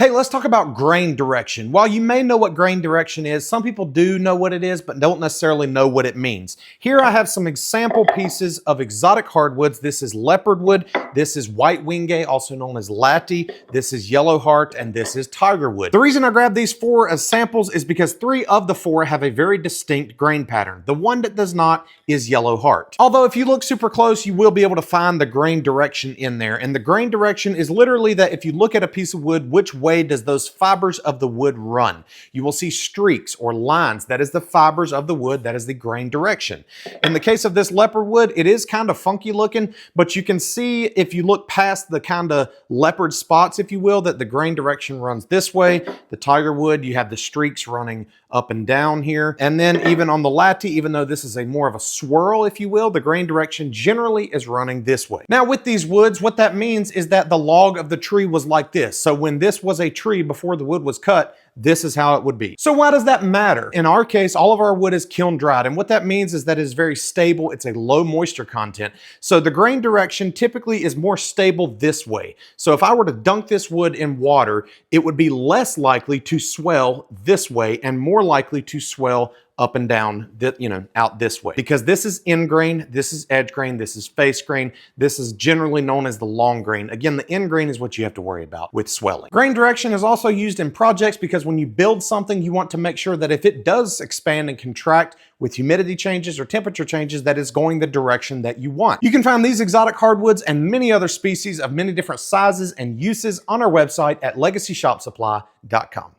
Hey, let's talk about grain direction. While you may know what grain direction is, some people do know what it is, but don't necessarily know what it means. Here I have some example pieces of exotic hardwoods. This is leopard wood, this is white wingate, also known as latte, this is yellow heart, and this is tiger wood. The reason I grabbed these four as samples is because 3 of the 4 have a very distinct grain pattern. The one that does not is yellow heart. Although if you look super close, you will be able to find the grain direction in there. And the grain direction is literally that if you look at a piece of wood, which way does those fibers of the wood run? You will see streaks or lines. That is the fibers of the wood. That is the grain direction. In the case of this leopard wood, it is kind of funky looking, but you can see if you look past the kind of leopard spots, if you will, that the grain direction runs this way. The tiger wood, you have the streaks running up and down here. And then even on the latte, even though this is a more of a swirl, if you will, the grain direction generally is running this way. Now with these woods, what that means is that the log of the tree was like this. So when this was a tree before the wood was cut, this is how it would be. So why does that matter? In our case, all of our wood is kiln dried. And what that means is that it is very stable. It's a low moisture content. So the grain direction typically is more stable this way. So if I were to dunk this wood in water, it would be less likely to swell this way and more likely to swell up and down, out this way. Because this is end grain, this is edge grain, this is face grain, this is generally known as the long grain. Again, the end grain is what you have to worry about with swelling. Grain direction is also used in projects because when you build something, you want to make sure that if it does expand and contract with humidity changes or temperature changes, that is going the direction that you want. You can find these exotic hardwoods and many other species of many different sizes and uses on our website at legacyshopsupply.com.